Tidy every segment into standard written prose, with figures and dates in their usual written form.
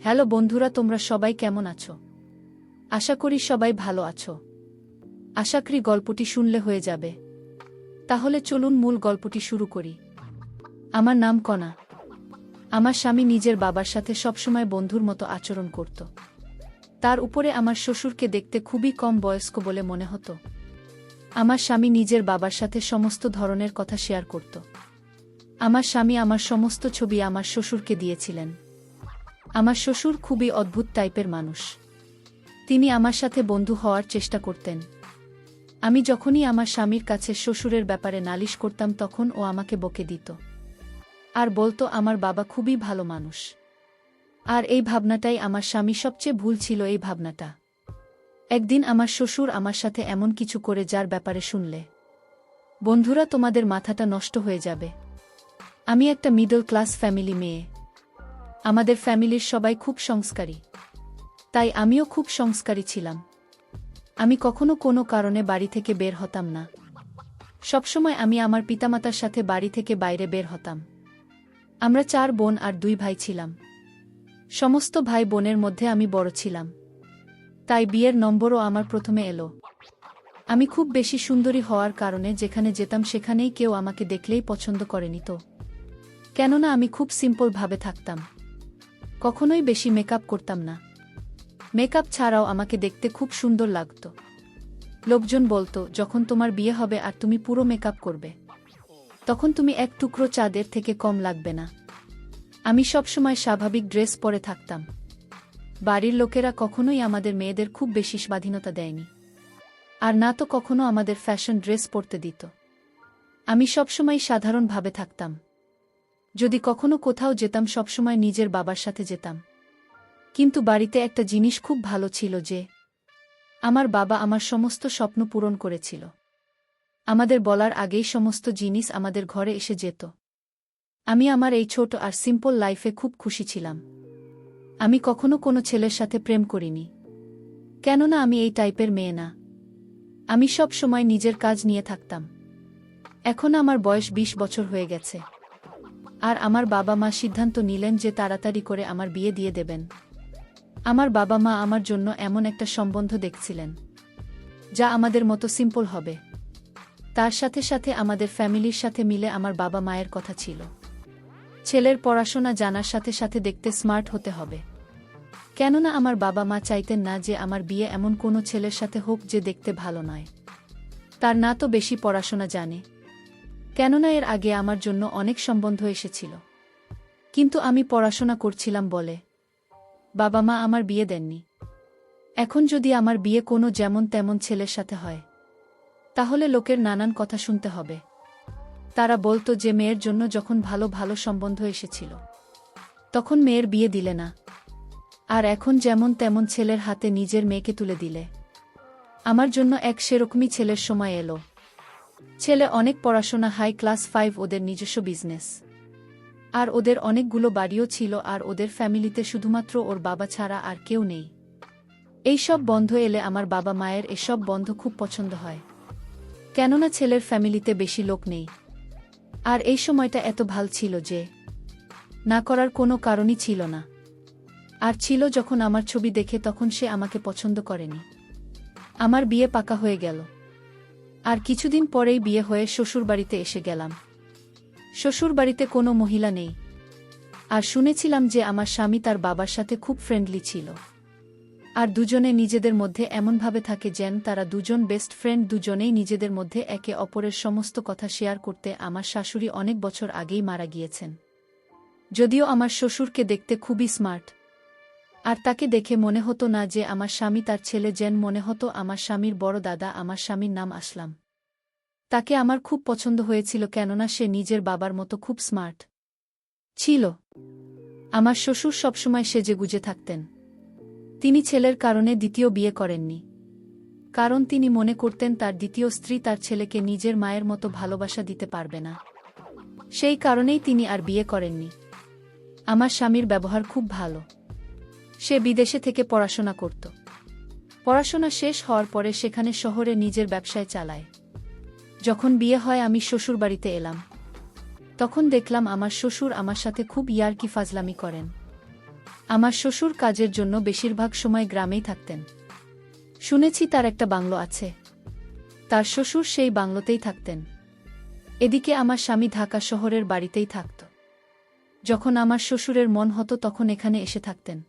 Hello বন্ধুরা, তোমরা সবাই কেমন আছো? আশা করি সবাই ভালো আছো। আশা করি গল্পটি শুনলে হয়ে যাবে। তাহলে চলুন মূল গল্পটি শুরু করি। আমার নাম কণা। আমার স্বামী নিজের বাবার সাথে সবসময় বন্ধুর মতো আচরণ করত। তার উপরে আমার শ্বশুরকে দেখতে খুবই কম বয়স্ক বলে মনে হতো। আমার স্বামী নিজের বাবার সাথে সমস্ত ধরনের কথা শেয়ার করত। আমার স্বামী আমার সমস্ত ছবি আমার শ্বশুরকে দিয়েছিলেন। আমার শ্বশুর খুবই অদ্ভুত টাইপের মানুষ। তিনি আমার সাথে বন্ধু হওয়ার চেষ্টা করতেন। আমি যখনই আমার স্বামীর কাছে শ্বশুরের ব্যাপারে নালিশ করতাম তখন ও আমাকে বকে দিত আর বলতো আমার বাবা খুবই ভালো মানুষ। আর এই ভাবনাটাই আমার স্বামী সবচেয়ে ভুল ছিল। এই ভাবনাটা একদিন আমার শ্বশুর আমার সাথে এমন কিছু করে যার ব্যাপারে শুনলে বন্ধুরা তোমাদের মাথাটা নষ্ট হয়ে যাবে। আমি একটা মিডল ক্লাস ফ্যামিলি মেয়ে। আমাদের ফ্যামিলির সবাই খুব সংস্কারী, তাই আমিও খুব সংস্কারী ছিলাম। আমি কখনো কোনো কারণে বাড়ি থেকে বের হতাম না। সবসময় আমি আমার পিতামাতার সাথে বাড়ি থেকে বাইরে বের হতাম। আমরা 4 বোন আর 2 ভাই ছিলাম। সমস্ত ভাই বোনের মধ্যে আমি বড় ছিলাম, তাই বিয়ের নম্বরও আমার প্রথমে এলো। আমি খুব বেশি সুন্দরী হওয়ার কারণে যেখানে যেতাম সেখানেই কেউ আমাকে দেখলেই পছন্দ করেনি তো। কেননা আমি খুব সিম্পল ভাবে থাকতাম, কখনোই বেশি মেকআপ করতাম না। মেকআপ ছাড়াও আমাকে দেখতে খুব সুন্দর লাগত। লোকজন বলতো, যখন তোমার বিয়ে হবে আর তুমি পুরো মেকআপ করবে, তখন তুমি এক টুকরো চাঁদের থেকে কম লাগবে না। আমি সবসময় স্বাভাবিক ড্রেস পরে থাকতাম। বাড়ির লোকেরা কখনোই আমাদের মেয়েদের খুব বেশি স্বাধীনতা দেয়নি, আর না তো কখনো আমাদের ফ্যাশন ড্রেস পরতে দিত। আমি সবসময় সাধারণভাবে থাকতাম। যদি কখনো কোথাও যেতাম সবসময় নিজের বাবার সাথে যেতাম। কিন্তু বাড়িতে একটা জিনিস খুব ভালো ছিল যে আমার বাবা আমার সমস্ত স্বপ্ন পূরণ করেছিল। আমাদের বলার আগেই সমস্ত জিনিস আমাদের ঘরে এসে যেত। আমি আমার এই ছোট আর সিম্পল লাইফে খুব খুশি ছিলাম। আমি কখনো কোনো ছেলের সাথে প্রেম করিনি, কেননা আমি এই টাইপের মেয়ে না। আমি সব সময় নিজের কাজ নিয়ে থাকতাম। এখন আমার বয়স 20 বছর হয়ে গেছে, আর আমার বাবা মা সিদ্ধান্ত নিলেন যে তাড়াতাড়ি করে আমার বিয়ে দিয়ে দেবেন। আমার বাবা মা আমার জন্য এমন একটা সম্বন্ধ দেখছিলেন যা আমাদের মতো সিম্পল হবে। তার সাথে সাথে আমাদের ফ্যামিলির সাথে মিলে আমার বাবা মায়ের কথা ছিল, ছেলের পড়াশোনা জানার সাথে সাথে দেখতে স্মার্ট হতে হবে। কেননা আমার বাবা মা চাইতেন না যে আমার বিয়ে এমন কোনো ছেলের সাথে হোক যে দেখতে ভালো নয়, তার না তো বেশি পড়াশোনা জানে। কেননা এর আগে আমার জন্য অনেক সম্বন্ধ এসেছিল, কিন্তু আমি পড়াশোনা করছিলাম বলে বাবা মা আমার বিয়ে দেননি। এখন যদি আমার বিয়ে কোনো যেমন তেমন ছেলের সাথে হয়, তাহলে লোকের নানান কথা শুনতে হবে। তারা বলতো যে মেয়ের জন্য যখন ভালো ভালো সম্বন্ধ এসেছিল তখন মেয়ের বিয়ে দিলে না, আর এখন যেমন তেমন ছেলের হাতে নিজের মেয়েকে তুলে দিলে। আমার জন্য এক সেরকমই ছেলের সময় এলো। ছেলে অনেক পড়াশোনা, হাই ক্লাস 5, ওদের নিজস্ব বিজনেস, আর ওদের অনেকগুলো বাড়িও ছিল, আর ওদের ফ্যামিলিতে শুধুমাত্র ওর বাবা ছাড়া আর কেউ নেই। এইসব বন্ধ এলে আমার বাবা মায়ের এসব বন্ধ খুব পছন্দ হয়, কেননা ছেলের ফ্যামিলিতে বেশি লোক নেই। আর এই সময়টা এত ভাল ছিল যে না করার কোনো কারণই ছিল না। আর ছিল যখন আমার ছবি দেখে তখন সে আমাকে পছন্দ করেনি। আমার বিয়ে পাকা হয়ে গেল, আর কিছুদিন পরেই বিয়ে হয়ে শ্বশুরবাড়িতে এসে গেলাম। শ্বশুরবাড়িতে কোনো মহিলা নেই, আর শুনেছিলাম যে আমার স্বামী তার বাবার সাথে খুব ফ্রেন্ডলি ছিল, আর দুজনে নিজেদের মধ্যে এমনভাবে থাকে যেন তারা দুজন বেস্ট ফ্রেন্ড। দুজনেই নিজেদের মধ্যে একে অপরের সমস্ত কথা শেয়ার করতে। আমার শাশুড়ি অনেক বছর আগেই মারা গিয়েছেন, যদিও আমার শ্বশুরকে দেখতে খুবই স্মার্ট, আর তাকে দেখে মনে হতো না যে আমার স্বামী তার ছেলে, যেন মনে হতো আমার স্বামীর বড় দাদা। আমার স্বামীর নাম আসলাম। তাকে আমার খুব পছন্দ হয়েছিল, কেননা সে নিজের বাবার মতো খুব স্মার্ট ছিল। আমার শ্বশুর সবসময় সেজেগুজে থাকতেন। তিনি ছেলের কারণে দ্বিতীয় বিয়ে করেননি, কারণ তিনি মনে করতেন তার দ্বিতীয় স্ত্রী তার ছেলেকে নিজের মায়ের মতো ভালোবাসা দিতে পারবে না। সেই কারণেই তিনি আর বিয়ে করেননি। আমার স্বামীর ব্যবহার খুব ভালো। সে বিদেশে থেকে পড়াশোনা করত। পড়াশোনা শেষ হওয়ার পরে সেখানে শহরে নিজের ব্যবসায় চালায়। যখন বিয়ে হয় আমি শ্বশুরবাড়িতে এলাম, তখন দেখলাম আমার শ্বশুর আমার সাথে খুব ইয়ার্কি ফাজলামি করেন। আমার শ্বশুর কাজের জন্য বেশিরভাগ সময় গ্রামেই থাকতেন। শুনেছি তার একটা বাংলো আছে। তার শ্বশুর সেই বাংলোতেই থাকতেন। এদিকে আমার স্বামী ঢাকা শহরের বাড়িতেই থাকত। যখন আমার শ্বশুরের মন হতো তখন এখানে এসে থাকতেন।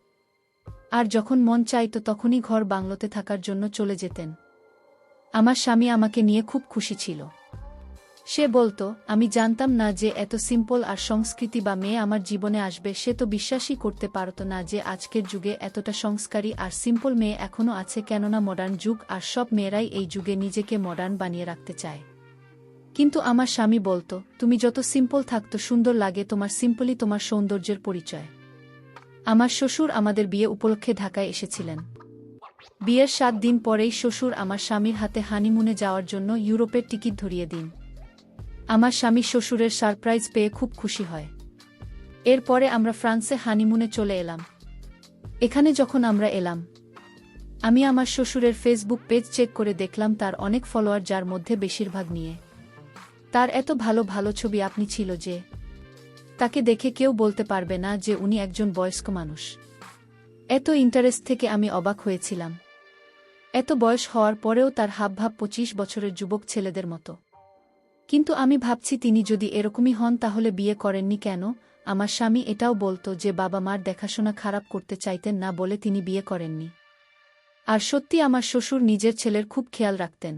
আর যখন মন চাইত তখনই ঘর বাংলোতে থাকার জন্য চলে যেতেন। আমার স্বামী আমাকে নিয়ে খুব খুশি ছিল। সে বলতো, আমি জানতাম না যে এত সিম্পল আর সংস্কৃতি বা মেয়ে আমার জীবনে আসবে। সে তো বিশ্বাসই করতে পারত না যে আজকের যুগে এতটা সংস্কারী আর সিম্পল মেয়ে এখনও আছে, কেননা মডার্ন যুগ আর সব মেয়েরাই এই যুগে নিজেকে মডার্ন বানিয়ে রাখতে চায়। কিন্তু আমার স্বামী বলতো, তুমি যত সিম্পল থাকতো সুন্দর লাগে, তোমার সিম্পলই তোমার সৌন্দর্যের পরিচয়। আমার শ্বশুর আমাদের বিয়ে উপলক্ষে ঢাকায় এসেছিলেন। বিয়ের 7 দিন পরেই শ্বশুর আমার স্বামীর হাতে হানিমুনে যাওয়ার জন্য ইউরোপের টিকিট ধরিয়ে দিন। আমার স্বামী শ্বশুরের সারপ্রাইজ পেয়ে খুব খুশি হয়। এরপরে আমরা ফ্রান্সে হানিমুনে চলে এলাম। এখানে যখন আমরা এলাম, আমি আমার শ্বশুরের ফেসবুক পেজ চেক করে দেখলাম তার অনেক ফলোয়ার, যার মধ্যে বেশিরভাগ নিয়ে। তার এত ভালো ভালো ছবি আপনি ছিল যে তাকে দেখে কেউ বলতে পারবে না যে উনি একজন বয়স্ক মানুষ। এত ইন্টারেস্ট থেকে আমি অবাক হয়েছিলাম। এত বয়স হওয়ার পরেও তার হাবভাব 25 বছরের যুবক ছেলেদের মতো। কিন্তু আমি ভাবছি তিনি যদি এরকমই হন তাহলে বিয়ে করেননি কেন? আমার স্বামী এটাও বলতো যে বাবা মার দেখাশোনা খারাপ করতে চাইতেন না বলে তিনি বিয়ে করেননি। আর সত্যি আমার শ্বশুর নিজের ছেলের খুব খেয়াল রাখতেন।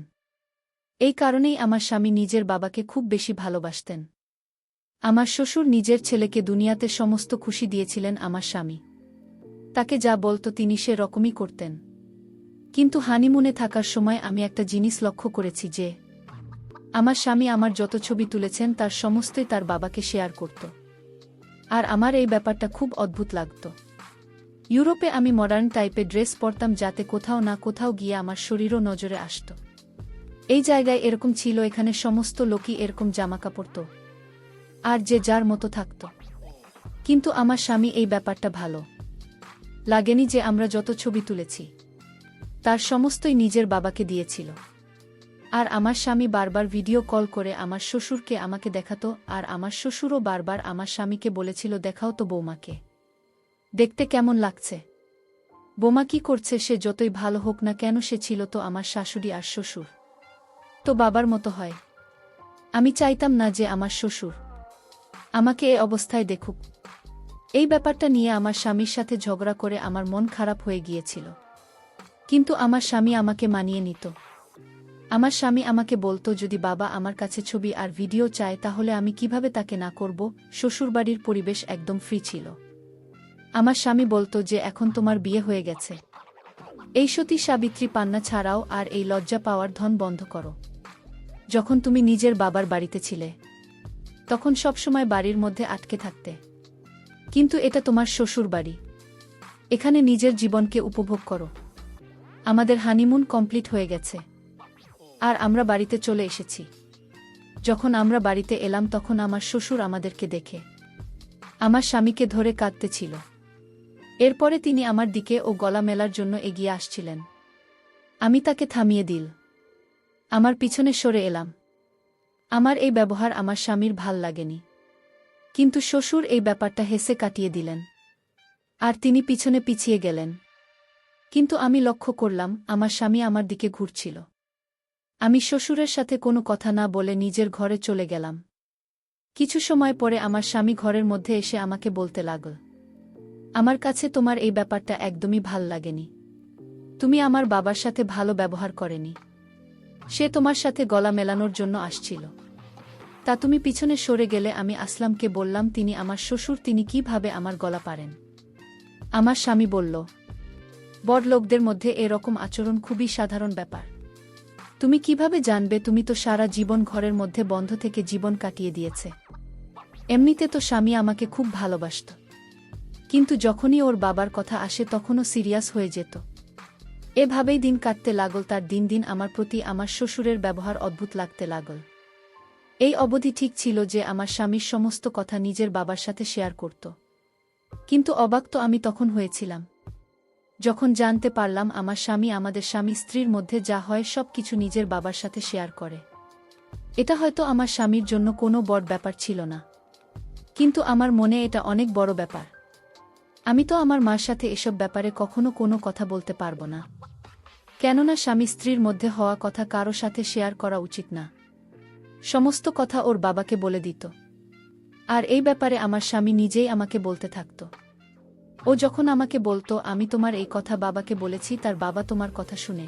এই কারণেই আমার স্বামী নিজের বাবাকে খুব বেশি ভালোবাসতেন। আমার শ্বশুর নিজের ছেলেকে দুনিয়াতে সমস্ত খুশি দিয়েছিলেন আমার স্বামী। তাকে যা বলতো তিনি সে রকমই করতেন। কিন্তু হানিমুনে থাকার সময় আমি একটা জিনিস লক্ষ্য করেছি যে আমার স্বামী আমার যত ছবি তুলেছেন তার সমস্তই তার বাবাকে শেয়ার করত। আর আমার এই ব্যাপারটা খুব অদ্ভুত লাগত। ইউরোপে আমি মডার্ন টাইপের ড্রেস পরতাম যাতে কোথাও না কোথাও গিয়ে আমার শরীরও নজরে আসত। এই জায়গায় এরকম ছিল, এখানে সমস্ত লোকই এরকম জামাকাপড় পরত আর যে যার মতো থাকত। কিন্তু আমার স্বামী এই ব্যাপারটা ভালো লাগেনি যে আমরা যত ছবি তুলেছি তার সমস্তই নিজের বাবাকে দিয়েছিল। আর আমার স্বামী বারবার ভিডিও কল করে আমার শ্বশুরকে আমাকে দেখাতো, আর আমার শ্বশুরও বারবার আমার স্বামীকে বলেছিল, দেখাও তো বৌমাকে, দেখতে কেমন লাগছে। বৌমা কি করছে? সে যতই ভালো হোক না কেন, সে ছিল তো আমার শাশুড়ি, আর শ্বশুর তো বাবার মতো হয়। আমি চাইতাম না যে আমার শ্বশুর আমাকে এই অবস্থায় দেখুক। এই ব্যাপারটা নিয়ে আমার স্বামীর সাথে ঝগড়া করে আমার মন খারাপ হয়ে গিয়েছিল। কিন্তু আমার স্বামী আমাকে মানিয়ে নিত। আমার স্বামী আমাকে বলতো, যদি বাবা আমার কাছে ছবি আর ভিডিও চায় তাহলে আমি কিভাবে তাকে না করব। শ্বশুরবাড়ির পরিবেশ একদম ফ্রি ছিল। আমার স্বামী বলতো যে এখন তোমার বিয়ে হয়ে গেছে, এই সতী সাবিত্রী পান্না ছাড়াও আর এই লজ্জা পাওয়ার ধন বন্ধ করো। যখন তুমি নিজের বাবার বাড়িতে ছিলে তখন সবসময় বাড়ির মধ্যে আটকে থাকতে, কিন্তু এটা তোমার শ্বশুর বাড়ি, এখানে নিজের জীবনকে উপভোগ করো। আমাদের হানিমুন কমপ্লিট হয়ে গেছে আর আমরা বাড়িতে চলে এসেছি। যখন আমরা বাড়িতে এলাম তখন আমার শ্বশুর আমাদেরকে দেখে আমার স্বামীকে ধরে কাঁদতেছিল। এরপরে তিনি আমার দিকে ও গলা মেলার জন্য এগিয়ে আসছিলেন। আমি তাকে থামিয়ে দিল, আমার পিছনে সরে এলাম। আমার এই ব্যবহার আমার স্বামীর ভাল লাগেনি, কিন্তু শ্বশুর এই ব্যাপারটা হেসে কাটিয়ে দিলেন আর তিনি পিছনে পিছিয়ে গেলেন। কিন্তু আমি লক্ষ্য করলাম আমার স্বামী আমার দিকে ঘুরছিল। আমি শ্বশুরের সাথে কোনো কথা না বলে নিজের ঘরে চলে গেলাম। কিছু সময় পরে আমার স্বামী ঘরের মধ্যে এসে আমাকে বলতে লাগল, আমার কাছে তোমার এই ব্যাপারটা একদমই ভাল লাগেনি। তুমি আমার বাবার সাথে ভালো ব্যবহার করেনি। সে তোমার সাথে গলা মেলানোর জন্য আসছিল, তা তুমি পিছনে সরে গেলে। আমি আসলামকে বললাম, তিনি আমার শ্বশুর, তিনি কিভাবে আমার গলা পারেন? আমার স্বামী বলল, বড়লোকদের মধ্যে এরকম আচরণ খুবই সাধারণ ব্যাপার। তুমি কিভাবে জানবে? তুমি তো সারা জীবন ঘরের মধ্যে বন্ধ থেকে জীবন কাটিয়ে দিয়েছে। এমনিতে তো স্বামী আমাকে খুব ভালোবাসত, কিন্তু যখনই ওর বাবার কথা আসে তখনও সিরিয়াস হয়ে যেত। এভাবেই দিন কাটতে লাগল। তার দিন দিন আমার প্রতি আমার শ্বশুরের ব্যবহার অদ্ভুত লাগতে লাগল। এই অবধি ঠিক ছিল যে আমার স্বামীর সমস্ত কথা নিজের বাবার সাথে শেয়ার করত, কিন্তু অবাক তো আমি তখন হয়েছিলাম যখন জানতে পারলাম আমার স্বামী আমাদের স্বামী স্ত্রীর মধ্যে যা হয় সব কিছু নিজের বাবার সাথে শেয়ার করে। এটা হয়তো আমার স্বামীর জন্য কোনো বড় ব্যাপার ছিল না, কিন্তু আমার মনে এটা অনেক বড় ব্যাপার। আমি তো আমার মার সাথে এসব ব্যাপারে কখনো কোনো কথা বলতে পারবো না। কেননা স্বামী স্ত্রীর মধ্যে হওয়া কথা কারো সাথে শেয়ার করা উচিত না। সমস্ত কথা ওর বাবাকে বলে দিত। আর এই ব্যাপারে আমার স্বামী নিজেই আমাকে বলতে থাকত। ও যখন আমাকে বলতো, আমি তোমার এই কথা বাবাকে বলেছি, তার বাবা তোমার কথা শুনে,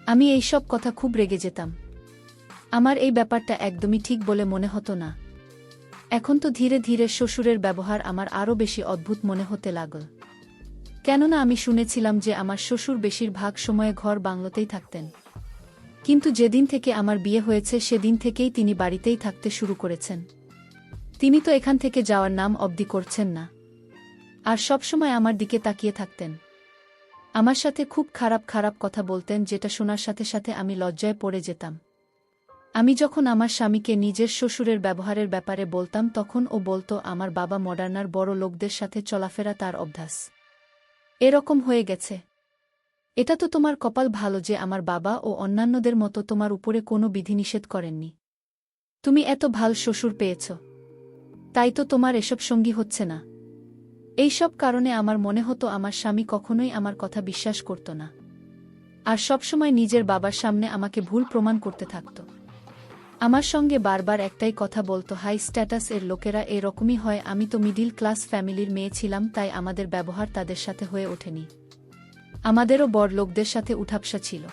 আমি এই সব কথা খুব রেগে যেতাম। আমার এই ব্যাপারটা একদমই ঠিক বলে মনে হতো না। এখন তো ধীরে ধীরে শ্বশুরের ব্যবহার আমার আরও বেশি অদ্ভুত মনে হতে লাগল। কেননা আমি শুনেছিলাম যে আমার শ্বশুর বেশিরভাগ সময়ে ঘর বাংলোতেই থাকতেন। কিন্তু যেদিন থেকে আমার বিয়ে হয়েছে সেদিন থেকেই তিনি বাড়িতেই থাকতে শুরু করেছেন। তিনি তো এখান থেকে যাওয়ার নাম অবধি করছেন না। আর সবসময় আমার দিকে তাকিয়ে থাকতেন। আমার সাথে খুব খারাপ খারাপ কথা বলতেন, যেটা শোনার সাথে সাথে আমি লজ্জায় পড়ে যেতাম। আমি যখন আমার স্বামীকে নিজের শ্বশুরের ব্যবহারের ব্যাপারে বলতাম, তখন ও বলতো, আমার বাবা মডার্নার বড় লোকদের সাথে চলাফেরা তার অভ্যাস, এরকম হয়ে গেছে। এটা তো তোমার কপাল ভালো যে আমার বাবা ও অন্যান্যদের মতো তোমার উপরে কোনো বিধিনিষেধ করেননি। তুমি এত ভাল শ্বশুর পেয়েছ, তাই তো তোমার এসব সঙ্গী হচ্ছে না। এই সব কারণে আমার মনে হতো আমার স্বামী কখনোই আমার কথা বিশ্বাস করত না, আর সবসময় নিজের বাবার সামনে আমাকে ভুল প্রমাণ করতে থাকত। আমার সঙ্গে বারবার একটাই কথা বলতো, হাই স্ট্যাটাস এর লোকেরা এরকমই হয়, আমি তো মিডিল ক্লাস ফ্যামিলির মেয়ে ছিলাম, তাই আমাদের ব্যবহার তাদের সাথে হয়ে ওঠেনি। আমাদেরও বড়লোকদের সাথে উঠাপসা ছিল,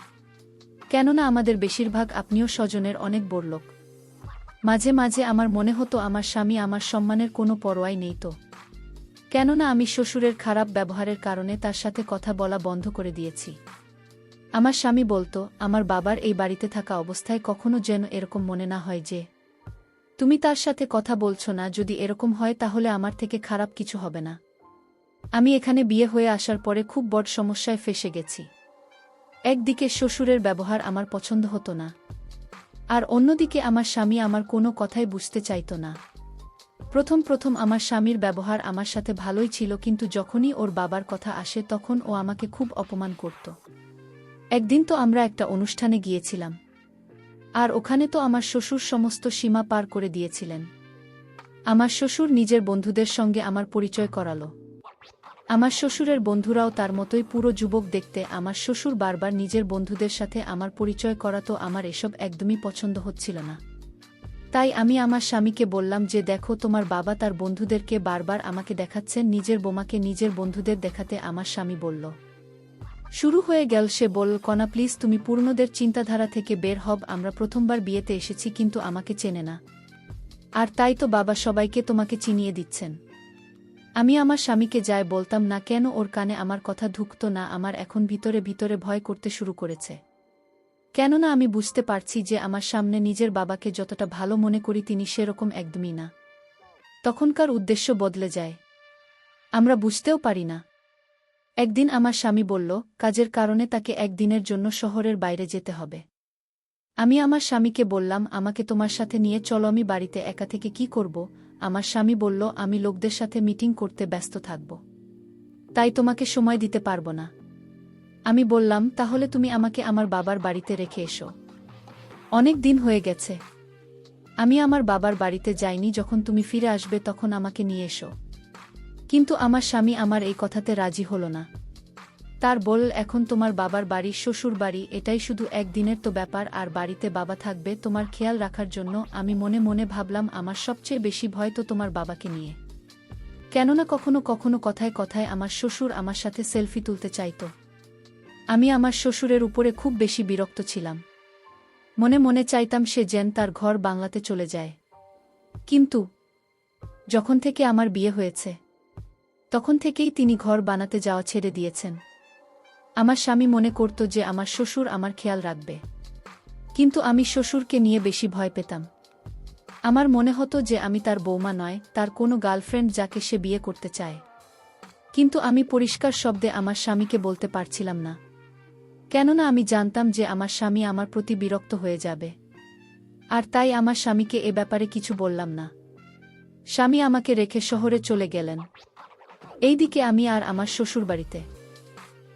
কেননা আমাদের বেশিরভাগ আত্মীয় স্বজনের অনেক বড়লোক। মাঝে মাঝে আমার মনে হতো আমার স্বামী আমার সম্মানের কোনো পরোয়াই নেই তো, কেননা আমি শ্বশুরের খারাপ ব্যবহারের কারণে তার সাথে কথা বলা বন্ধ করে দিয়েছি। আমার স্বামী বলতো, আমার বাবার এই বাড়িতে থাকা অবস্থায় কখনো যেন এরকম মনে না হয় যে তুমি তার সাথে কথা বলছো না। যদি এরকম হয় তাহলে আমার থেকে খারাপ কিছু হবে না। আমি এখানে বিয়ে হয়ে আসার পরে খুব বড় সমস্যায় ফেঁসে গেছি। একদিকে শ্বশুরের ব্যবহার আমার পছন্দ হতো না, আর অন্যদিকে আমার স্বামী আমার কোনো কথাই বুঝতে চাইতো না। প্রথম প্রথম আমার স্বামীর ব্যবহার আমার সাথে ভালোই ছিল, কিন্তু যখনই ওর বাবার কথা আসে তখন ও আমাকে খুব অপমান করত। একদিন তো আমরা একটা অনুষ্ঠানে গিয়েছিলাম, আর ওখানে তো আমার শ্বশুর সমস্ত সীমা পার করে দিয়েছিলেন। আমার শ্বশুর নিজের বন্ধুদের সঙ্গে আমার পরিচয় করালো। আমার শ্বশুরের বন্ধুরাও তার মতোই পুরো যুবক দেখতে। আমার শ্বশুর বারবার নিজের বন্ধুদের সাথে আমার পরিচয় করাতো। আমার এসব একদমই পছন্দ হচ্ছিল না। তাই আমি আমার স্বামীকে বললাম যে, দেখো, তোমার বাবা তার বন্ধুদেরকে বারবার আমাকে দেখাচ্ছেন, নিজের বোমাকে নিজের বন্ধুদের দেখাতে। আমার স্বামী বলল, শুরু হয়ে গেল। সে বলল, কনা প্লিজ, তুমি পুরনোদের চিন্তাধারা থেকে বের হব। আমরা প্রথমবার বিয়েতে এসেছি, কিন্তু আমাকে চেনে না, আর তাই তো বাবা সবাইকে তোমাকে চিনিয়ে দিচ্ছেন। আমি আমার স্বামীকে যাই বলতাম না কেন, ওর কানে আমার কথা ঢুকত না। আমার এখন ভিতরে ভিতরে ভয় করতে শুরু করেছে, কেননা আমি বুঝতে পারছি যে আমার সামনে নিজের বাবাকে যতটা ভালো মনে করি তিনি সেরকম একদমই না। তখনকার উদ্দেশ্য বদলে যায়, আমরা বুঝতেও পারি না। একদিন আমার স্বামী বলল, কাজের কারণে তাকে একদিনের জন্য শহরের বাইরে যেতে হবে। আমি আমার স্বামীকে বললাম, আমাকে তোমার সাথে নিয়ে চলো, আমি বাড়িতে একা থেকে কি করব। আমার স্বামী বলল, আমি লোকদের সাথে মিটিং করতে ব্যস্ত থাকব, তাই তোমাকে সময় দিতে পারবো না। আমি বললাম, তাহলে তুমি আমাকে আমার বাবার বাড়িতে রেখে এসো। অনেক দিন হয়ে গেছে, আমি আমার বাবার বাড়িতে যাইনি। যখন তুমি ফিরে আসবে তখন আমাকে নিয়ে এসো। কিন্তু আমার স্বামী আমার এই কথাতে রাজি হল না। তার বল, এখন তোমার বাবার বাড়ি শ্বশুর বাড়ি, এটাই শুধু একদিনের তো ব্যাপার, আর বাড়িতে বাবা থাকবে তোমার খেয়াল রাখার জন্য। আমি মনে মনে ভাবলাম, আমার সবচেয়ে বেশি ভয় তো তোমার বাবাকে নিয়ে, কেননা কখনো কখনো কথায় কথায় আমার শ্বশুর আমার সাথে সেলফি তুলতে চাইত। আমি আমার শ্বশুরের উপরে খুব বেশি বিরক্ত ছিলাম। মনে মনে চাইতাম সে যেন তার ঘর বাংলাতে চলে যায়। কিন্তু যখন থেকে আমার বিয়ে হয়েছে তখন থেকেই তিনি ঘর বানাতে যাওয়া ছেড়ে দিয়েছেন। আমার স্বামী মনে করত যে আমার শ্বশুর আমার খেয়াল রাখবে, কিন্তু আমি শ্বশুরকে নিয়ে বেশি ভয় পেতাম। আমার মনে হতো যে আমি তার বৌমা নয়, তার কোনো গার্লফ্রেন্ড যাকে সে বিয়ে করতে চায়। কিন্তু আমি পরিষ্কার শব্দে আমার স্বামীকে বলতে পারছিলাম না, কেননা আমি জানতাম যে আমার স্বামী আমার প্রতি বিরক্ত হয়ে যাবে। আর তাই আমার স্বামীকে এ ব্যাপারে কিছু বললাম না। স্বামী আমাকে রেখে শহরে চলে গেলেন। এইদিকে আমি আর আমার শ্বশুরবাড়িতে।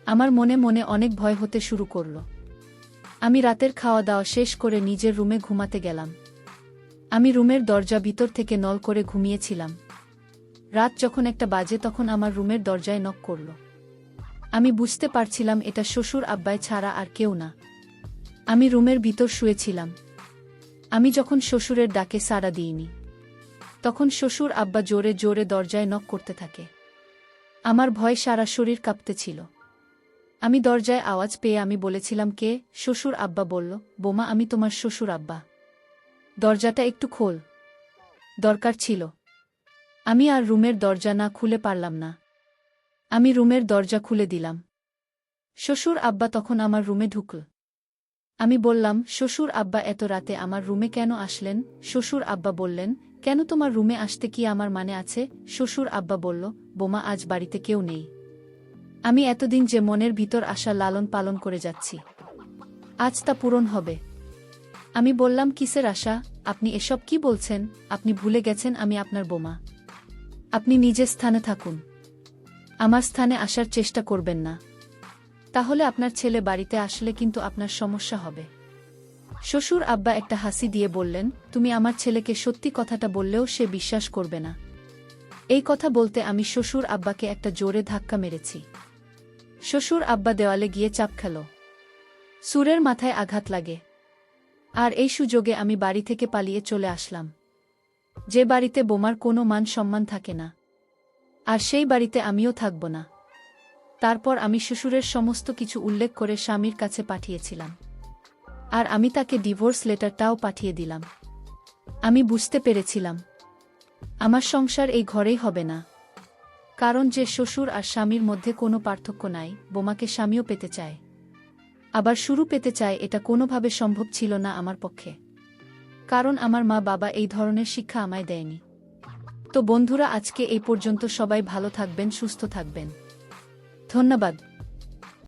আমার মনে মনে অনেক ভয় হতে শুরু করল। আমি রাতের খাওয়া দাওয়া শেষ করে নিজের রুমে ঘুমাতে গেলাম। আমি রুমের দরজা ভিতর থেকে নল করে ঘুমিয়েছিলাম। রাত যখন একটা বাজে তখন আমার রুমের দরজায় নক করল। আমি বুঝতে পারছিলাম এটা শ্বশুর আব্বাই ছাড়া আর কেউ না। আমি রুমের ভিতর শুয়েছিলাম। আমি যখন শ্বশুরের ডাকে সাড়া দিইনি, তখন শ্বশুর আব্বা জোরে জোরে দরজায় নক করতে থাকে। আমার ভয় সারা শরীর কাঁপতেছিল। আমি দরজায় আওয়াজ পেয়ে আমি বলেছিলাম, কে? শ্বশুর আব্বা বলল, বোমা, আমি তোমার শ্বশুর আব্বা। দরজাটা একটু খোল। দরকার ছিল। আমি আর রুমের দরজা না খুলে পারলাম না। আমি রুমের দরজা খুলে দিলাম। শ্বশুর আব্বা তখন আমার রুমে ঢুকল। আমি বললাম, শ্বশুর আব্বা, এত রাতে আমার রুমে কেন আসলেন? শ্বশুর আব্বা বললেন, কেন, তোমার রুমে আসতে কি আমার মানে আছে? শ্বশুর আব্বা বলল, বোমা, আজ বাড়িতে কেউ নেই। আমি এতদিন যে মনের ভিতর আশা লালন পালন করে যাচ্ছি, আজ তা পূরণ হবে। আমি বললাম, কিসের আশা? আপনি এসব কি বলছেন? আপনি ভুলে গেছেন আমি আপনার বোমা। আপনি নিজের স্থানে থাকুন, আমার স্থানে আসার চেষ্টা করবেন না। তাহলে আপনার ছেলে বাড়িতে আসলে কিন্তু আপনার সমস্যা হবে। শ্বশুর আব্বা একটা হাসি দিয়ে বললেন, তুমি আমার ছেলেকে সত্যি কথাটা বললেও সে বিশ্বাস করবে না। এই কথা বলতে আমি শ্বশুর আব্বাকে একটা জোরে ধাক্কা মেরেছি। শ্বশুর আব্বা দেওয়ালে গিয়ে চাপ খেল। সুরের মাথায় আঘাত লাগে। আর এই সুযোগে আমি বাড়ি থেকে পালিয়ে চলে আসলাম। যে বাড়িতে বোমার কোনো মান সম্মান থাকে না, আর সেই বাড়িতে আমিও থাকব না। তারপর আমি শ্বশুরের সমস্ত কিছু উল্লেখ করে স্বামীর কাছে পাঠিয়েছিলাম। আর আমি তাকে ডিভোর্স লেটারটাও পাঠিয়ে দিলাম। আমি বুঝতে পেরেছিলাম আমার সংসার এই ঘরেই হবে না। কারণ যে শ্বশুর আর স্বামীর মধ্যে কোনো পার্থক্য নাই, বোমাকে স্বামীও পেতে চায়, আবার শুরু পেতে চায়, এটা কোনোভাবে সম্ভব ছিল না আমার পক্ষে। কারণ আমার মা বাবা এই ধরনের শিক্ষা আমায় দেয়নি। তো বন্ধুরা, আজকে এই পর্যন্ত। সবাই ভালো থাকবেন, সুস্থ থাকবেন। ধন্যবাদ।